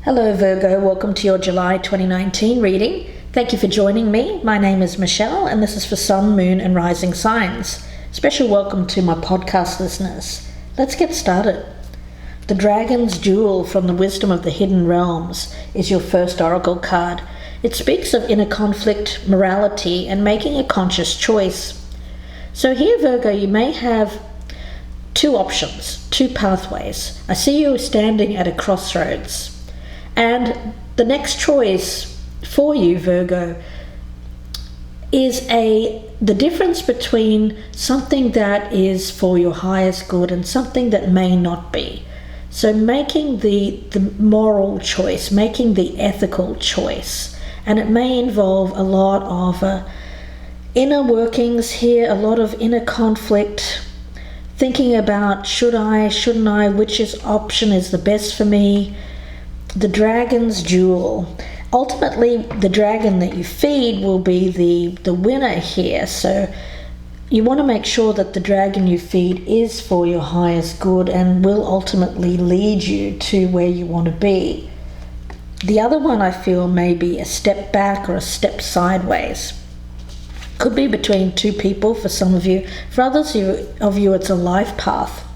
Hello Virgo, welcome to your July 2019 reading. Thank you for joining me. My name is Michelle and this is for Sun, Moon and Rising signs. Special welcome to my podcast listeners. Let's get started. The Dragon's Jewel from the Wisdom of the Hidden Realms is your first oracle card. It speaks of inner conflict, morality and making a conscious choice. So here Virgo, you may have two options, two pathways. I see you standing at a crossroads. And the next choice for you, Virgo, is the difference between something that is for your highest good and something that may not be. So making the moral choice, making the ethical choice. And it may involve a lot of inner workings here, a lot of inner conflict, thinking about should I, shouldn't I, which option is the best for me. The Dragon's Jewel. Ultimately, the dragon that you feed will be the winner here. So you want to make sure that the dragon you feed is for your highest good and will ultimately lead you to where you want to be. The other one I feel may be a step back or a step sideways. Could be between two people for some of you. For others of you, it's a life path.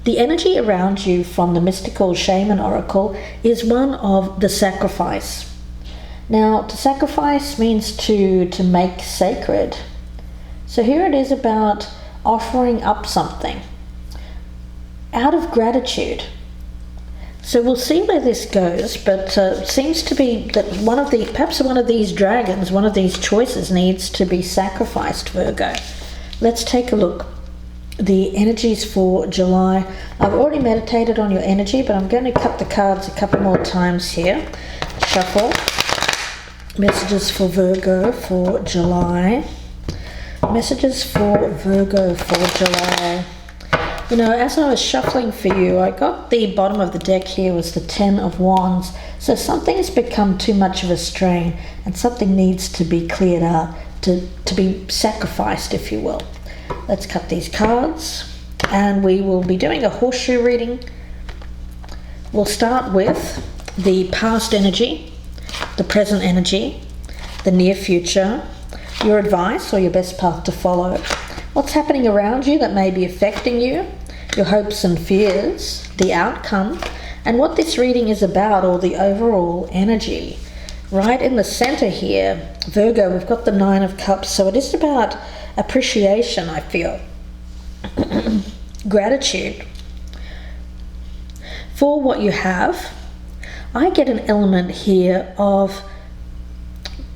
The energy around you from the mystical Shaman oracle is one of the sacrifice. Now, to sacrifice means to make sacred. So here it is about offering up something out of gratitude. So we'll see where this goes, but it seems to be that perhaps one of these dragons, one of these choices needs to be sacrificed, Virgo. Let's take a look. The energies for July. I've already meditated on your energy, but I'm going to cut the cards a couple more times here. Shuffle. Messages for Virgo for July. Messages for Virgo for July. You know, as I was shuffling for you, I got the bottom of the deck here was the Ten of Wands. So something has become too much of a strain and something needs to be cleared out, to be sacrificed, if you will. Let's cut these cards and we will be doing a horseshoe reading. We'll start with the past energy, the present energy, the near future, your advice or your best path to follow, what's happening around you that may be affecting you, your hopes and fears, the outcome, and what this reading is about, or the overall energy. Right in the center here, Virgo, we've got the Nine of Cups, so it is about appreciation, I feel. Gratitude for what you have. I get an element here of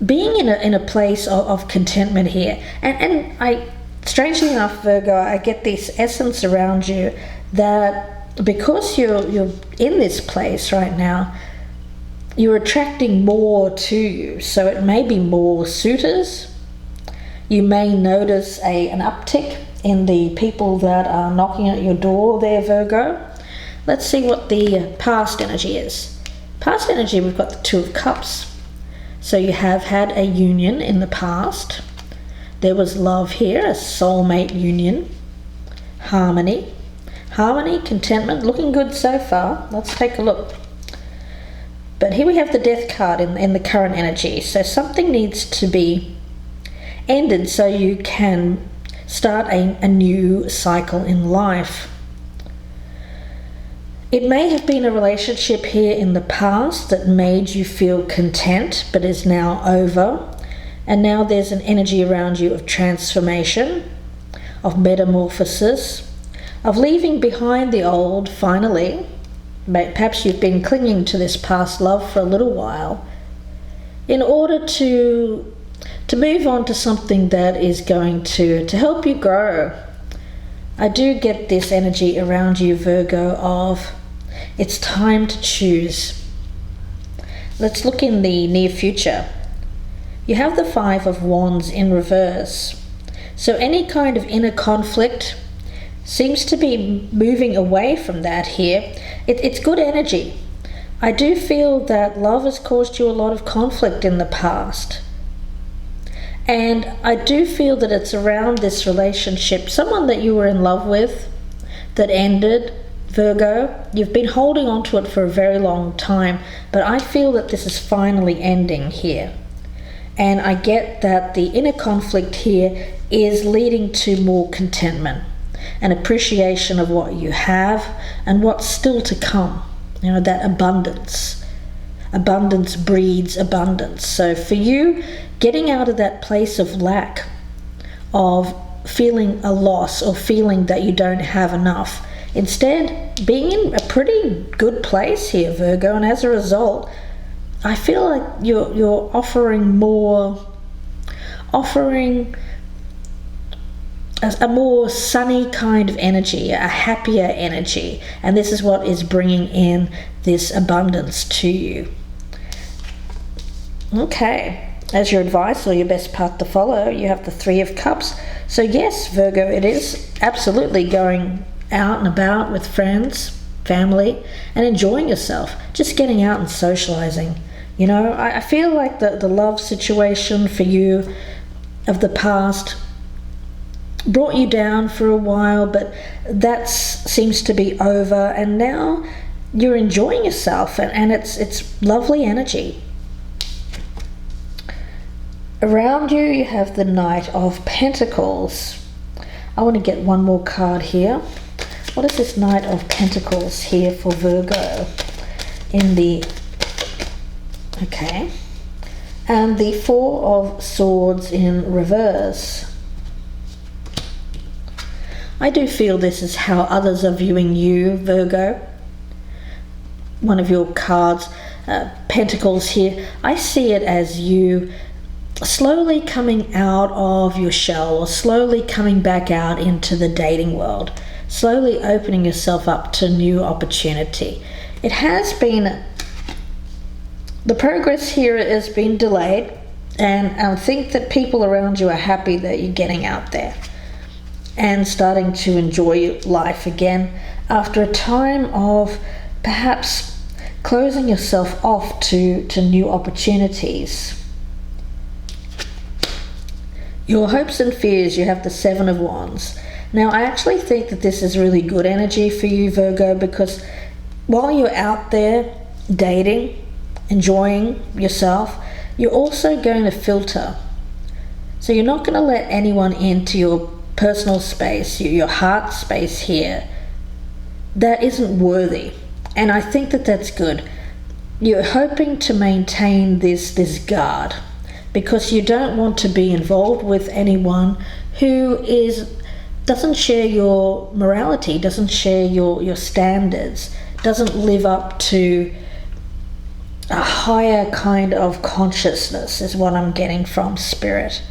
being in a place of contentment here. And I, strangely enough, Virgo, I get this essence around you that because you're in this place right now, you're attracting more to you. So it may be more suitors. You may notice an uptick in the people that are knocking at your door there, Virgo. Let's see what the past energy is. Past energy, we've got the Two of Cups. So you have had a union in the past. There was love here, a soulmate union. Harmony. Harmony, contentment, looking good so far. Let's take a look. But here we have the Death card in the current energy. So something needs to be ended so you can start a new cycle in life. It may have been a relationship here in the past that made you feel content but is now over, and now there's an energy around you of transformation, of metamorphosis, of leaving behind the old finally. Perhaps you've been clinging to this past love for a little while in order to move on to something that is going to help you grow. I do get this energy around you, Virgo, of it's time to choose. Let's look in the near future. You have the Five of Wands in reverse. So any kind of inner conflict seems to be moving away from that here. It's good energy. I do feel that love has caused you a lot of conflict in the past. And I do feel that it's around this relationship, someone that you were in love with, that ended, Virgo, you've been holding on to it for a very long time, but I feel that this is finally ending here. And I get that the inner conflict here is leading to more contentment and appreciation of what you have and what's still to come. You know, that abundance. Abundance breeds abundance. So for you, getting out of that place of lack, of feeling a loss or feeling that you don't have enough, instead being in a pretty good place here, Virgo, and as a result, I feel like you're offering a more sunny kind of energy, a happier energy, and this is what is bringing in this abundance to you. Okay, as your advice or your best path to follow, you have the Three of Cups. So yes, Virgo, it is absolutely going out and about with friends, family, and enjoying yourself, just getting out and socializing. You know, I feel like the love situation for you of the past brought you down for a while, but that seems to be over, and now you're enjoying yourself, and it's lovely energy. Around you, you have the Knight of Pentacles. I want to get one more card here. What is this Knight of Pentacles here for Virgo? Okay. And the Four of Swords in reverse. I do feel this is how others are viewing you, Virgo. One of your cards, Pentacles here. I see it as you slowly coming out of your shell, or slowly coming back out into the dating world, slowly opening yourself up to new opportunity. It has been, the progress here has been delayed, and I think that people around you are happy that you're getting out there and starting to enjoy life again after a time of perhaps closing yourself off to new opportunities. Your hopes and fears, you have the Seven of Wands. Now, I actually think that this is really good energy for you, Virgo, because while you're out there dating, enjoying yourself, you're also going to filter. So you're not going to let anyone into your personal space, your heart space here, that isn't worthy. And I think that that's good. You're hoping to maintain this guard, because you don't want to be involved with anyone who doesn't share your morality, doesn't share your standards, doesn't live up to a higher kind of consciousness, is what I'm getting from Spirit.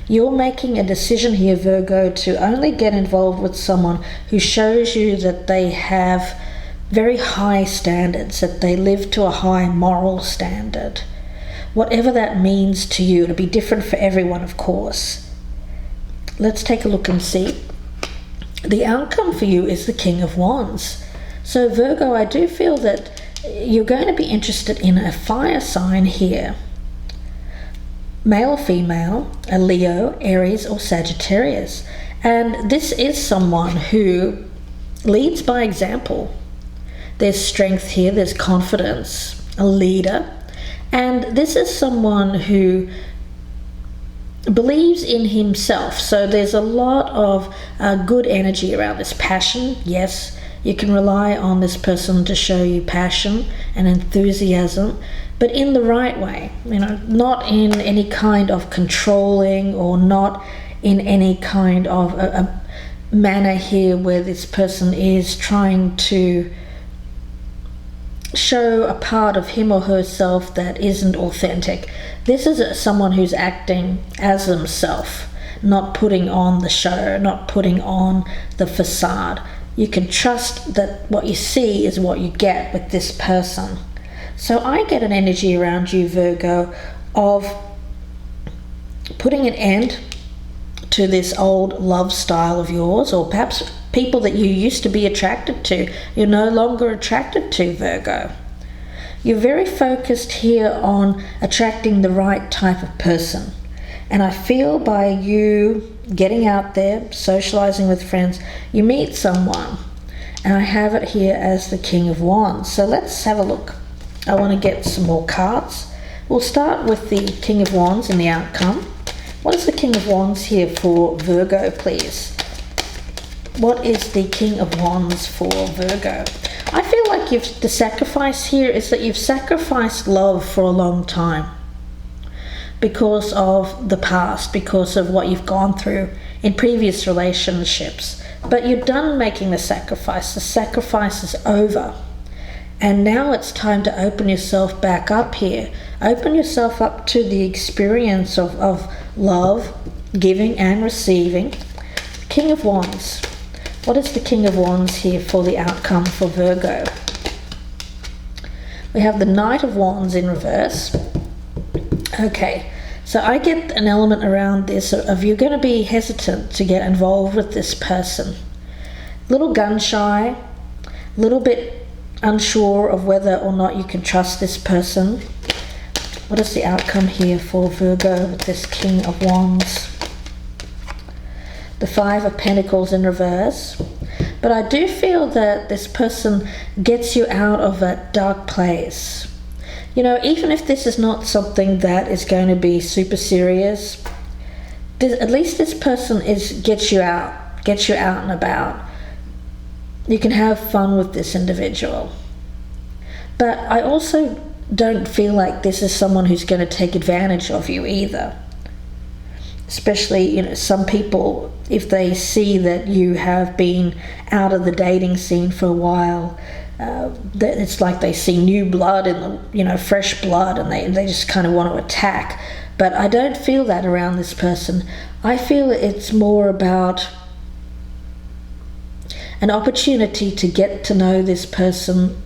You're making a decision here, Virgo, to only get involved with someone who shows you that they have very high standards, that they live to a high moral standard. Whatever that means to you, it'll be different for everyone, of course. Let's take a look and see. The outcome for you is the King of Wands. So Virgo, I do feel that you're going to be interested in a fire sign here. Male or female, a Leo, Aries, or Sagittarius. And this is someone who leads by example. There's strength here, there's confidence, a leader. And this is someone who believes in himself. So there's a lot of good energy around this. Passion, yes, you can rely on this person to show you passion and enthusiasm, but in the right way, not in any kind of controlling, or not in any kind of a manner here where this person is trying to show a part of him or herself that isn't authentic. This is someone who's acting as themselves, not putting on the show, not putting on the facade. You can trust that what you see is what you get with this person. So I get an energy around you, Virgo, of putting an end to this old love style of yours, or perhaps people that you used to be attracted to, you're no longer attracted to, Virgo. You're very focused here on attracting the right type of person. And I feel by you getting out there, socializing with friends, you meet someone And I have it here as the King of Wands. So let's have a look. I want to get some more cards. We'll start with the King of Wands in the outcome. What is the King of Wands here for Virgo, please? What is the King of Wands for Virgo? I feel like the sacrifice here is that you've sacrificed love for a long time because of the past, because of what you've gone through in previous relationships. But you're done making the sacrifice. The sacrifice is over. And now it's time to open yourself back up here. Open yourself up to the experience of love, giving and receiving. King of Wands. What is the King of Wands here for the outcome for Virgo? We have the Knight of Wands in reverse. Okay, so I get an element around this of you're going to be hesitant to get involved with this person. Little gun shy, little bit unsure of whether or not you can trust this person. What is the outcome here for Virgo with this King of Wands? The Five of Pentacles in reverse. But I do feel that this person gets you out of that dark place. You know, even if this is not something that is going to be super serious, at least this person gets you out and about. You can have fun with this individual. But I also don't feel like this is someone who's going to take advantage of you either. Especially, you know, some people, if they see that you have been out of the dating scene for a while, that it's like they see new blood in the, you know, fresh blood, and they just kind of want to attack. But I don't feel that around this person. I feel it's more about an opportunity to get to know this person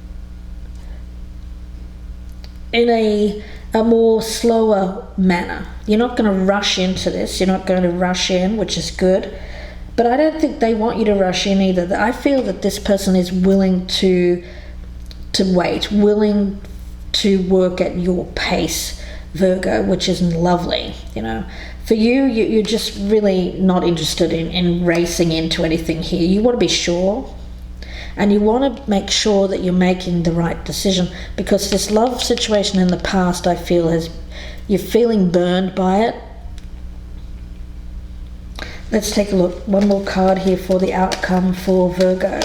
in a more slower manner. You're not going to rush into this. You're not going to rush in, which is good. But I don't think they want you to rush in either. I feel that this person is willing to wait, willing to work at your pace, Virgo, which is lovely. You know, for you're just really not interested in racing into anything here. You want to be sure. And you want to make sure that you're making the right decision, because this love situation in the past, I feel, you're feeling burned by it. Let's take a look. One more card here for the outcome for Virgo.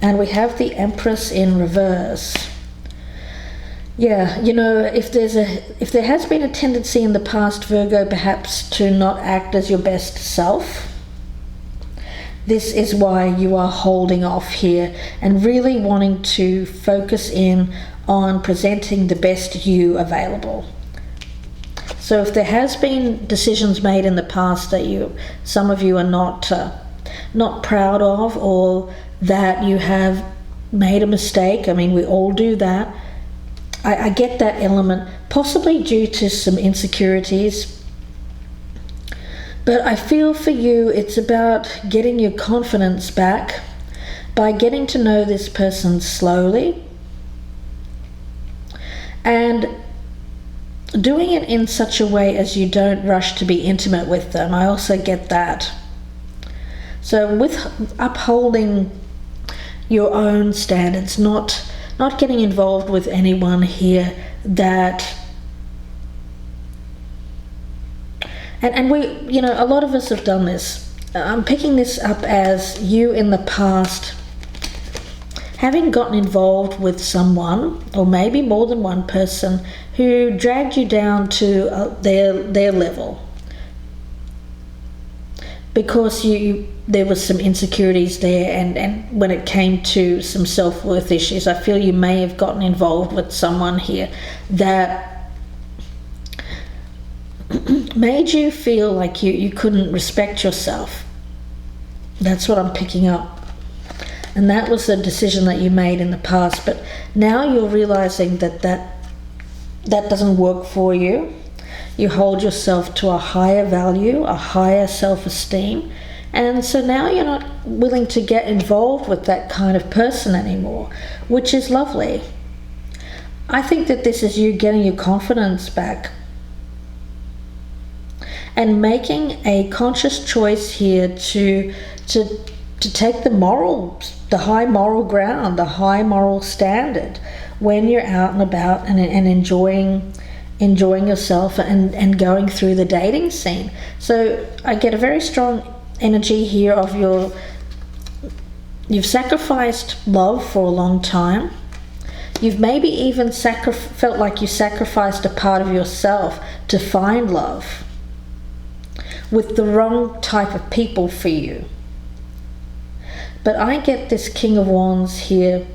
And we have the Empress in reverse. Yeah, you know, if there has been a tendency in the past, Virgo, perhaps to not act as your best self, this is why you are holding off here and really wanting to focus in on presenting the best you available. So if there has been decisions made in the past that some of you are not proud of, or that you have made a mistake, I mean, we all do that. I get that element, possibly due to some insecurities. But I feel for you, it's about getting your confidence back by getting to know this person slowly and doing it in such a way as you don't rush to be intimate with them. I also get that. So with upholding your own standards, not getting involved with anyone here that... And we, you know, a lot of us have done this. I'm picking this up as you in the past having gotten involved with someone, or maybe more than one person, who dragged you down to their level. Because there was some insecurities there, and when it came to some self-worth issues, I feel you may have gotten involved with someone here that made you feel like you couldn't respect yourself. That's what I'm picking up. And that was a decision that you made in the past, but now you're realizing that doesn't work for you. You hold yourself to a higher value, a higher self-esteem, and so now you're not willing to get involved with that kind of person anymore, which is lovely. I think that this is you getting your confidence back and making a conscious choice here to to take the high moral ground, the high moral standard when you're out and about and enjoying yourself and going through the dating scene. So I get a very strong energy here of you've sacrificed love for a long time. You've maybe even felt like you sacrificed a part of yourself to find love with the wrong type of people for you. But I get this King of Wands here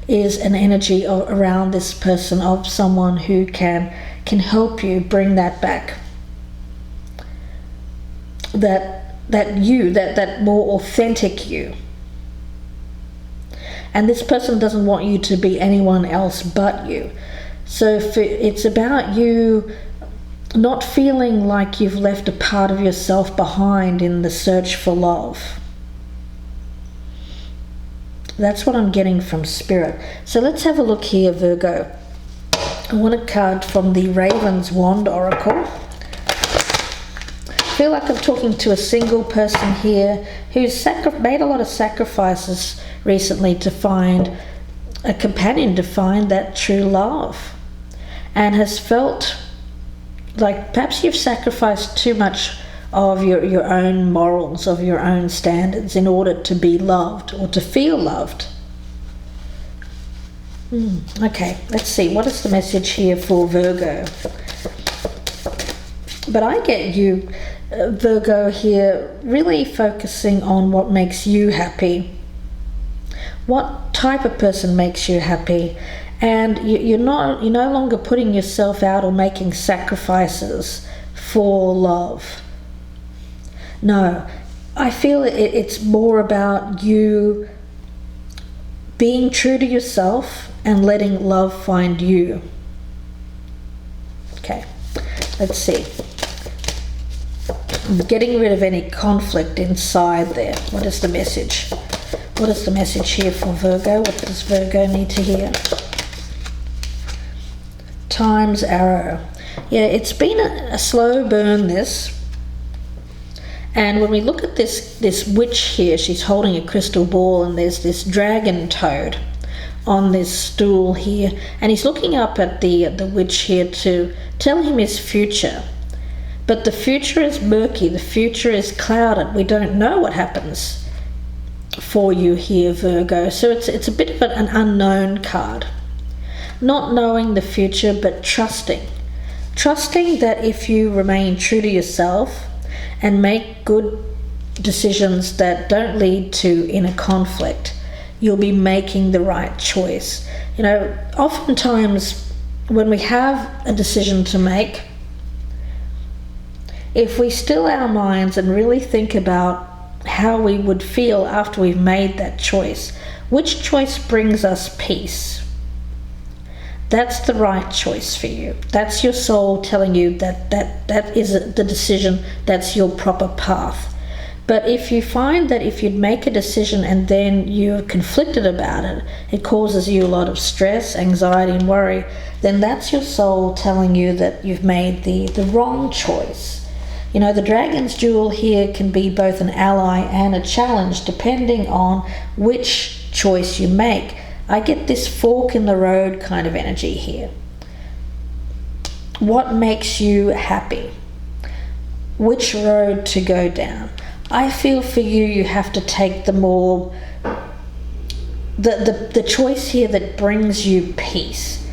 is an energy around this person, of someone who can help you bring that back. That more authentic you. And this person doesn't want you to be anyone else but you. So it's about you not feeling like you've left a part of yourself behind in the search for love. That's what I'm getting from Spirit. So let's have a look here, Virgo. I want a card from the Raven's Wand Oracle. I feel like I'm talking to a single person here who's made a lot of sacrifices recently to find a companion, to find that true love, and has felt like perhaps you've sacrificed too much of your own morals, of your own standards, in order to be loved or to feel loved. Okay, let's see. What is the message here for Virgo? But I get you, Virgo, here really focusing on what makes you happy. What type of person makes you happy? And you're no longer putting yourself out or making sacrifices for love. No, I feel it's more about you being true to yourself and letting love find you. Okay, let's see. Getting rid of any conflict inside there. What is the message? What is the message here for Virgo? What does Virgo need to hear? Time's arrow. Yeah, it's been a slow burn, this. And when we look at this witch here, she's holding a crystal ball, and there's this dragon toad on this stool here, and he's looking up at the witch here to tell him his future. But the future is murky, the future is clouded. We don't know what happens for you here, Virgo. So it's a bit of an unknown card. Not knowing the future, but trusting that if you remain true to yourself and make good decisions that don't lead to inner conflict, you'll be making the right choice. You know, oftentimes when we have a decision to make, if we still our minds and really think about how we would feel after we've made that choice, which choice brings us peace? That's the right choice for you. That's your soul telling you that is the decision, that's your proper path. But if you find that if you'd make a decision and then you're conflicted about it, it causes you a lot of stress, anxiety and worry, then that's your soul telling you that you've made the wrong choice. You know, the dragon's jewel here can be both an ally and a challenge depending on which choice you make. I get this fork in the road kind of energy here. What makes you happy? Which road to go down? I feel for you, you have to take the choice here that brings you peace.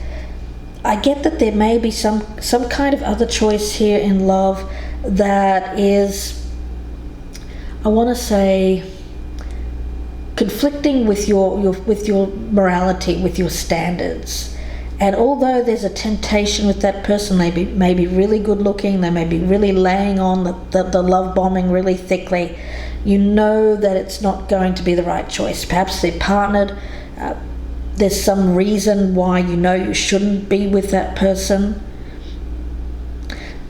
I get that there may be some kind of other choice here in love that is, I want to say, conflicting with your morality, with your standards. And although there's a temptation with that person, they may be really good looking, they may be really laying on the love bombing really thickly, you know that it's not going to be the right choice. Perhaps they're partnered, there's some reason why you know you shouldn't be with that person.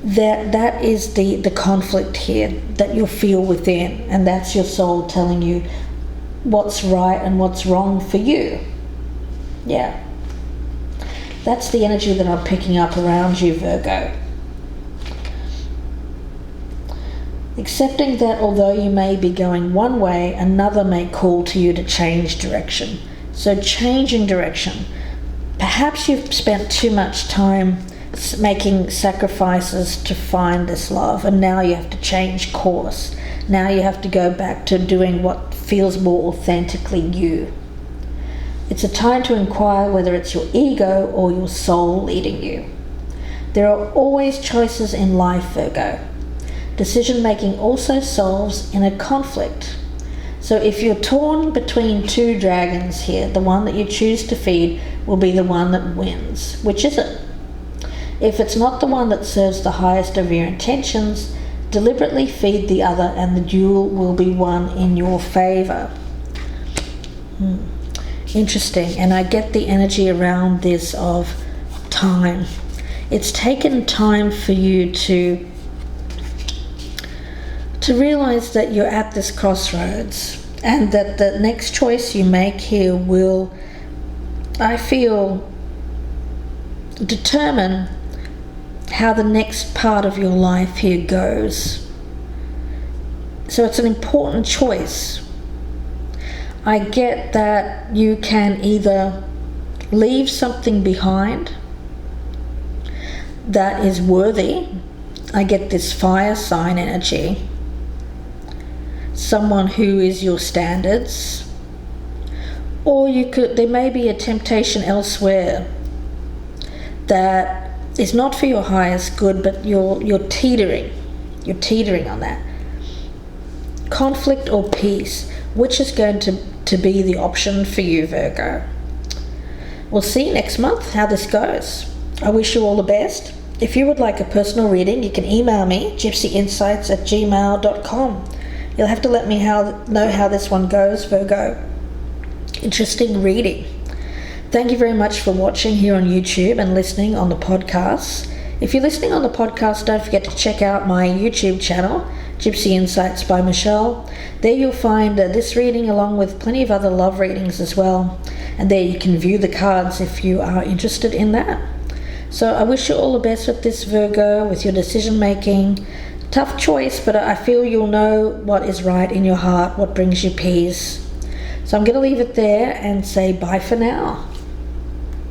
That is the conflict here that you'll feel within, and that's your soul telling you what's right and what's wrong for you. Yeah, that's the energy that I'm picking up around you, Virgo. Accepting that although you may be going one way, another may call to you to change direction. So changing direction. Perhaps you've spent too much time making sacrifices to find this love, and now you have to change course. Now you have to go back to doing what feels more authentically you. It's a time to inquire whether it's your ego or your soul leading you. There are always choices in life, Virgo. Decision making also solves inner conflict. So if you're torn between two dragons here, the one that you choose to feed will be the one that wins. Which is it? If it's not the one that serves the highest of your intentions, deliberately feed the other and the duel will be won in your favor. Interesting. And I get the energy around this of time. It's taken time for you to realize that you're at this crossroads, and that the next choice you make here will, I feel, determine how the next part of your life here goes. So it's an important choice. I get that you can either leave something behind that is worthy. I get this fire sign energy. Someone who is your standards, or there may be a temptation elsewhere that is not for your highest good, but you're teetering on that. Conflict or peace, which is going to be the option for you, Virgo? We'll see next month how this goes. I wish you all the best. If you would like a personal reading, you can email me, gypsyinsights@gmail.com. You'll have to let me know how this one goes, Virgo. Interesting reading. Thank you very much for watching here on YouTube and listening on the podcast. If you're listening on the podcast, don't forget to check out my YouTube channel, Gypsy Insights by Michelle. There you'll find this reading along with plenty of other love readings as well. And there you can view the cards if you are interested in that. So I wish you all the best with this, Virgo, with your decision making. Tough choice, but I feel you'll know what is right in your heart, what brings you peace. So I'm going to leave it there and say bye for now.